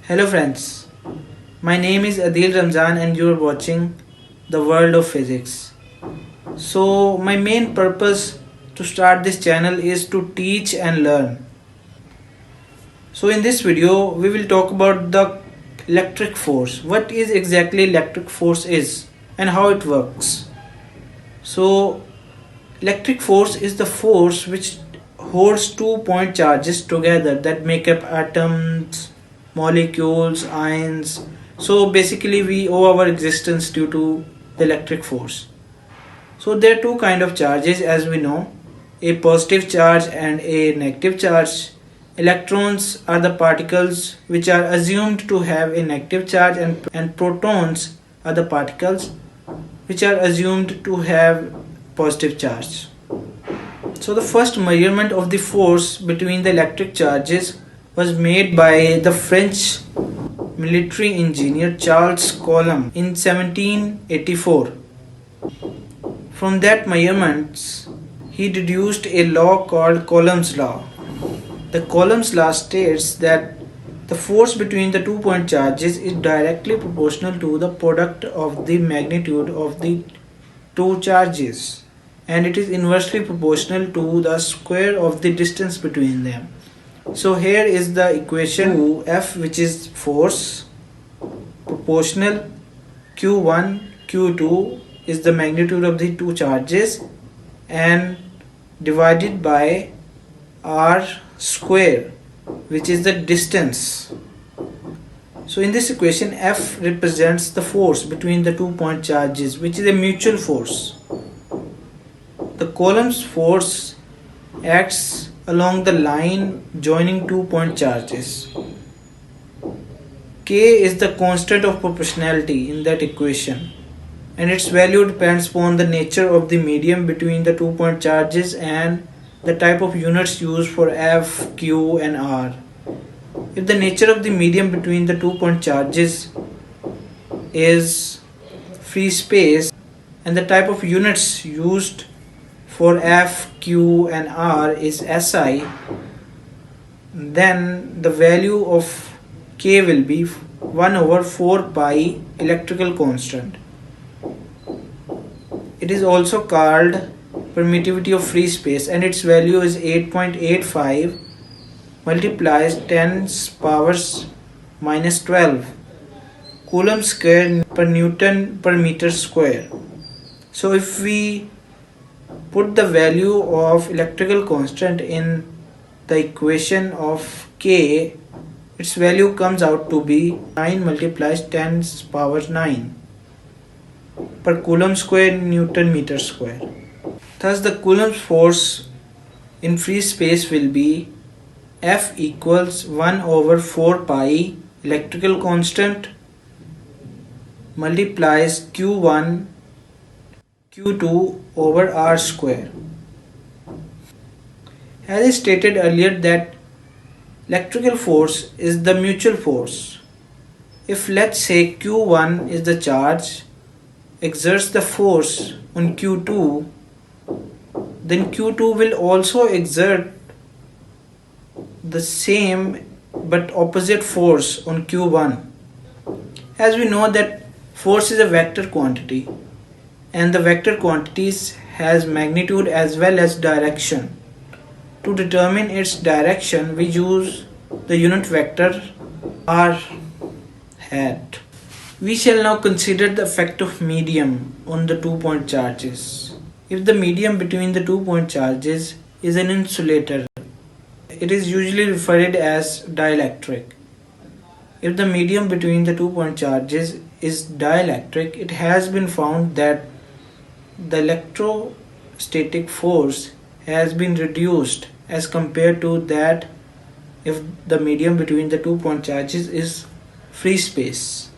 Hello friends, my name is Adil Ramzan and you are watching the world of physics. So my main purpose to start this channel is to teach and learn. So in this video we will talk about the electric force. What is exactly electric force is and how it works. So electric force is the force which holds 2 point charges together that make up atoms, molecules, ions. So basically we owe our existence due to the electric force. So there are two kind of charges as we know, a positive charge and a negative charge. Electrons are the particles which are assumed to have a negative charge and protons are the particles which are assumed to have positive charge. So the first measurement of the force between the electric charges was made by the French military engineer Charles Coulomb in 1784. From that measurements, he deduced a law called Coulomb's law. The Coulomb's law states that the force between the 2 point charges is directly proportional to the product of the magnitude of the two charges, and it is inversely proportional to the square of the distance between them. So here is the equation to F, which is force, proportional Q1 Q2 is the magnitude of the two charges, and divided by R square, which is the distance. So in this equation F represents the force between the 2 point charges, which is a mutual force. The Coulomb's force acts along the line joining 2 point charges. K is the constant of proportionality in that equation, and its value depends upon the nature of the medium between the 2 point charges and the type of units used for F, Q and R. If the nature of the medium between the 2 point charges is free space and the type of units used for F, Q and R is SI, then the value of K will be 1 over 4 pi electrical constant. It is also called permittivity of free space, and its value is 8.85 multiplies 10 powers minus 12 Coulomb square per Newton per meter square. So if we put the value of electrical constant in the equation of K, its value comes out to be 9 multiplies 10 powers 9 per Coulomb square Newton meter square. Thus the Coulomb's force in free space will be F equals 1 over 4 pi electrical constant multiplies Q1 Q2 over R square. As I stated earlier that electrical force is the mutual force. If let's say Q1 is the charge exerts the force on Q2, then Q2 will also exert the same but opposite force on Q1. As we know that force is a vector quantity, and the vector quantities has magnitude as well as direction. To determine its direction we use the unit vector r hat. We shall now consider the effect of medium on the 2 point charges. If the medium between the 2 point charges is an insulator, it is usually referred as dielectric. If the medium between the 2 point charges is dielectric, it has been found that the electrostatic force has been reduced as compared to that if the medium between the 2 point charges is free space.